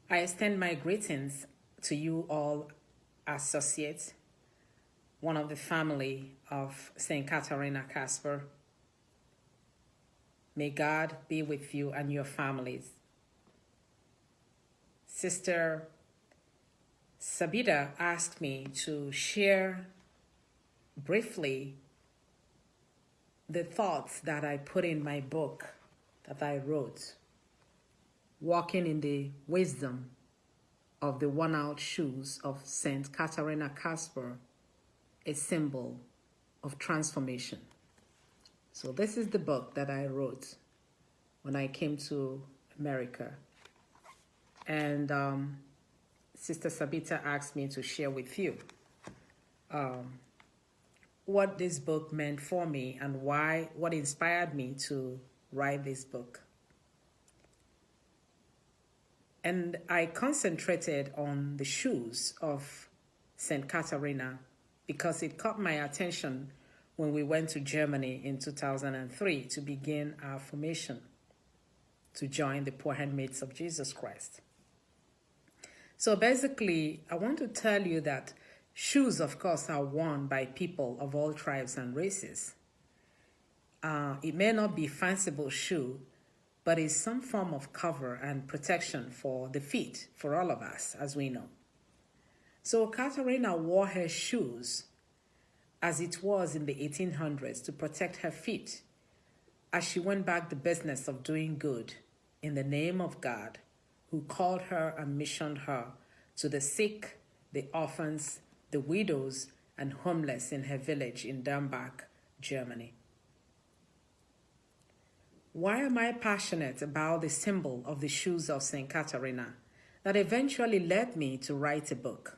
I extend my greetings to you all associates, one of the family of St. Caterina Casper. May God be with you and your families. Sister Sabita asked me to share briefly the thoughts that I put in my book that I wrote, Walking in the Wisdom of the Worn-Out Shoes of St. Caterina Casper, a symbol of transformation. So this is the book that I wrote when I came to America. And Sister Sabita asked me to share with you what this book meant for me and what inspired me to write this book. And I concentrated on the shoes of St. Caterina because it caught my attention when we went to Germany in 2003 to begin our formation to join the Poor Handmaids of Jesus Christ. So basically, I want to tell you that shoes, of course, are worn by people of all tribes and races. It may not be a fanciful shoe, but it's some form of cover and protection for the feet, for all of us, as we know. So Caterina wore her shoes as it was in the 1800s to protect her feet as she went back the business of doing good in the name of God, who called her and missioned her to the sick, the orphans, the widows, and homeless in her village in Dambach, Germany. Why am I passionate about the symbol of the shoes of St. Caterina that eventually led me to write a book?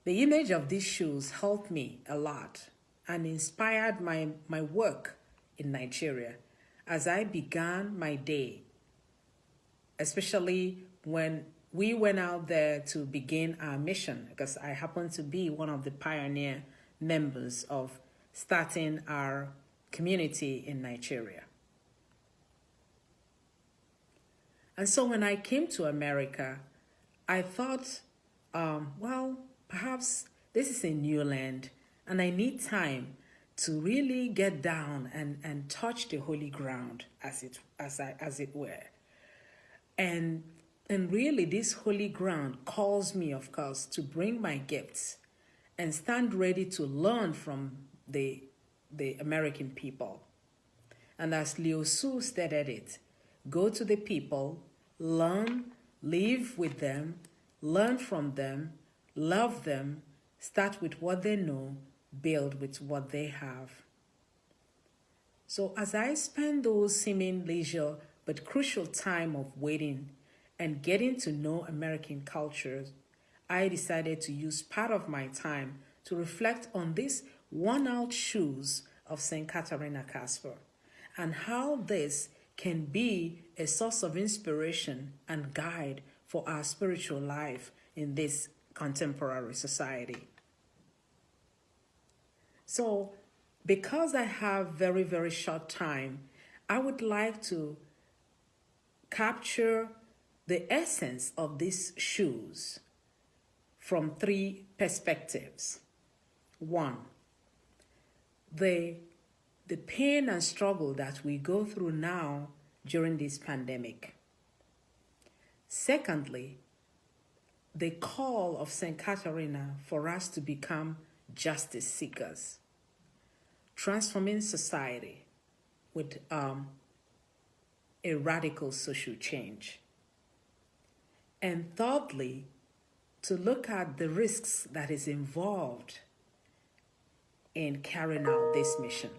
The image of these shoes helped me a lot and inspired my work in Nigeria as I began my day, especially when we went out there to begin our mission, because I happen to be one of the pioneer members of starting our community in Nigeria. And so when I came to America, I thought, well, perhaps this is a new land and I need time to really get down and touch the holy ground, as it were. And really this holy ground calls me, of course, to bring my gifts and stand ready to learn from the American people. And as Leo Su stated it, go to the people, learn, live with them, learn from them, love them, start with what they know, build with what they have. So as I spend those seeming leisure but crucial time of waiting and getting to know American cultures, I decided to use part of my time to reflect on these worn-out shoes of St. Caterina Casper and how this can be a source of inspiration and guide for our spiritual life in this contemporary society. So, because I have very, very short time, I would like to capture the essence of these shoes from three perspectives. One, the pain and struggle that we go through now during this pandemic. Secondly, the call of St. Caterina for us to become justice seekers, transforming society with a radical social change. And thirdly, to look at the risks that is involved in carrying out this mission.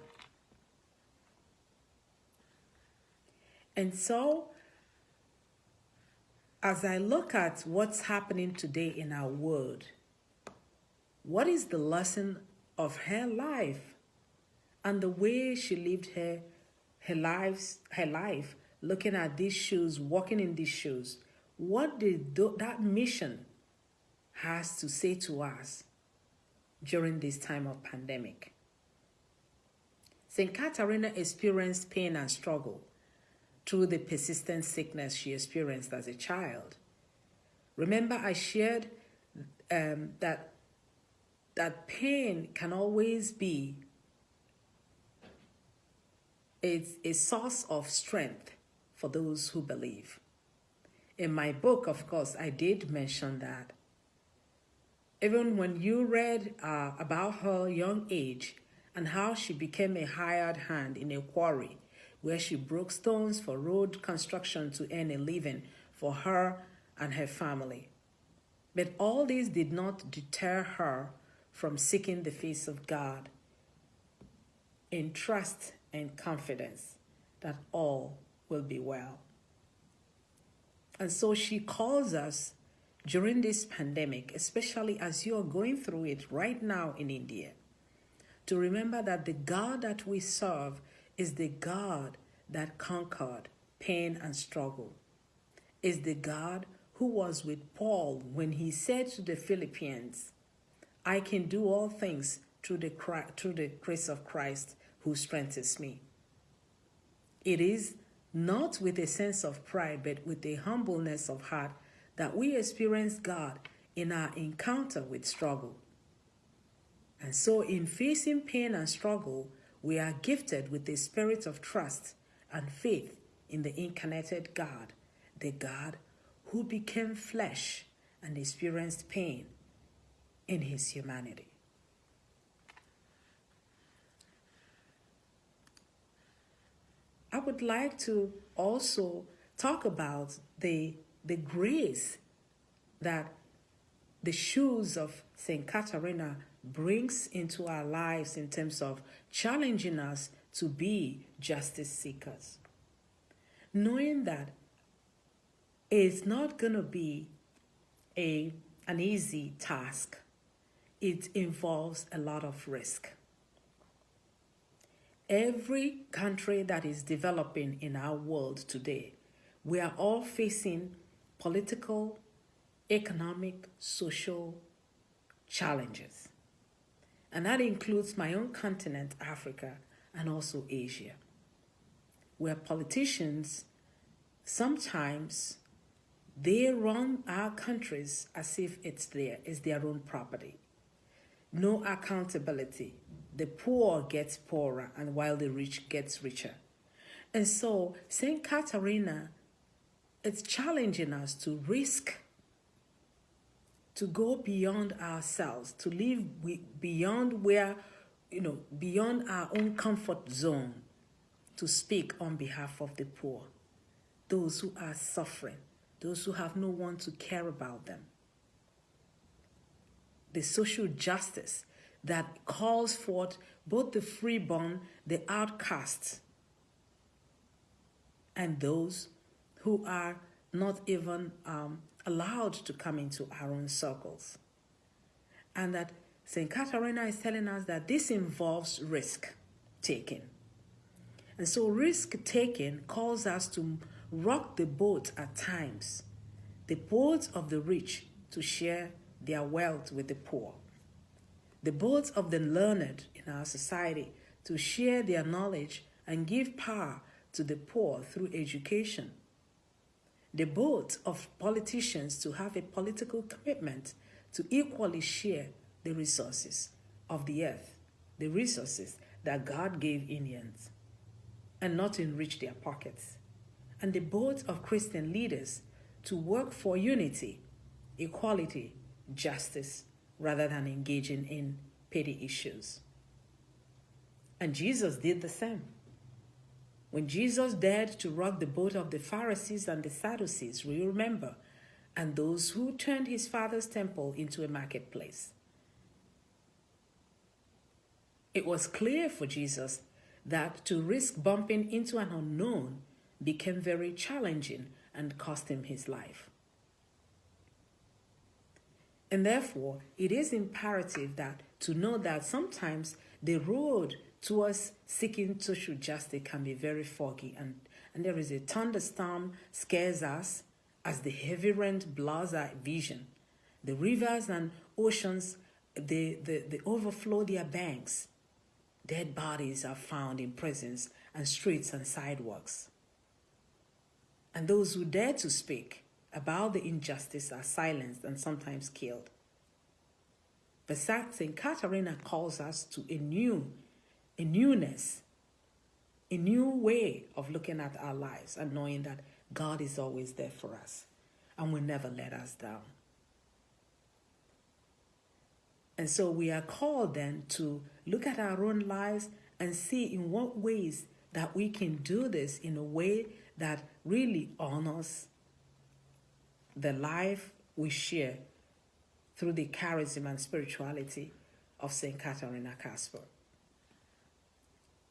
And so, as I look at what's happening today in our world, what is the lesson of her life and the way she lived her life, looking at these shoes, walking in these shoes? What did that mission has to say to us during this time of pandemic? St. Caterina experienced pain and struggle, through the persistent sickness she experienced as a child. Remember, I shared that pain can always be a source of strength for those who believe. In my book, of course, I did mention that. Even when you read about her young age and how she became a hired hand in a quarry where she broke stones for road construction to earn a living for her and her family. But all this did not deter her from seeking the face of God in trust and confidence that all will be well. And so she calls us during this pandemic, especially as you are going through it right now in India, to remember that the God that we serve is the God that conquered pain and struggle, is the God who was with Paul when he said to the Philippians, I can do all things through the grace of Christ who strengthens me. It is not with a sense of pride, but with a humbleness of heart that we experience God in our encounter with struggle. And so in facing pain and struggle, we are gifted with a spirit of trust and faith in the incarnated God, the God who became flesh and experienced pain in his humanity. I would like to also talk about the grace that the shoes of St. Caterina brings into our lives in terms of challenging us to be justice seekers. Knowing that it's not going to be an easy task. It involves a lot of risk. Every country that is developing in our world today, we are all facing political, economic, social challenges. And that includes my own continent, Africa, and also Asia, where politicians sometimes they run our countries as if it's their own property. No accountability. The poor gets poorer, and while the rich gets richer. And so St. Caterina, it's challenging us to risk, to go beyond ourselves, to live beyond beyond our own comfort zone, to speak on behalf of the poor, those who are suffering, those who have no one to care about them. The social justice that calls forth both the freeborn, the outcasts, and those who are not even allowed to come into our own circles. And that St. Caterina is telling us that this involves risk-taking. And so risk-taking calls us to rock the boat at times, the boat of the rich to share their wealth with the poor, the boat of the learned in our society to share their knowledge and give power to the poor through education, the boat of politicians to have a political commitment to equally share the resources of the earth, the resources that God gave Indians, and not enrich their pockets, and the boat of Christian leaders to work for unity, equality, justice, rather than engaging in petty issues. And Jesus did the same. When Jesus dared to rock the boat of the Pharisees and the Sadducees, we remember, and those who turned his father's temple into a marketplace. It was clear for Jesus that to risk bumping into an unknown became very challenging and cost him his life. And therefore, it is imperative that to know that sometimes the road towards seeking social justice can be very foggy, and there is a thunderstorm scares us as the heavy rain blurs our vision. The rivers and oceans, they overflow their banks. Dead bodies are found in prisons and streets and sidewalks. And those who dare to speak about the injustice are silenced and sometimes killed. But St. Caterina calls us to a newness, a new way of looking at our lives and knowing that God is always there for us and will never let us down. And so we are called then to look at our own lives and see in what ways that we can do this in a way that really honors the life we share through the charism and spirituality of St. Caterina Casper.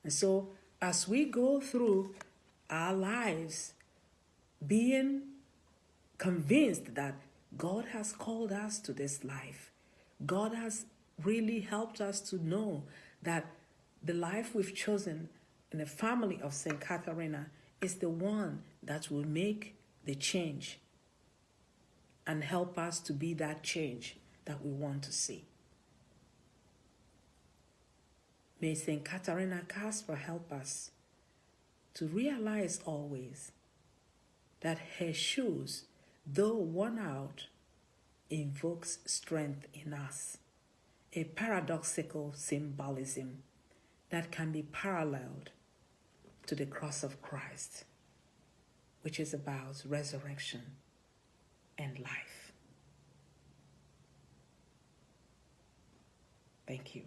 And so as we go through our lives being convinced that God has called us to this life, God has really helped us to know that the life we've chosen in the family of St. Caterina is the one that will make the change and help us to be that change that we want to see. May St. Caterina Casper help us to realize always that her shoes, though worn out, invokes strength in us, a paradoxical symbolism that can be paralleled to the cross of Christ, which is about resurrection and life. Thank you.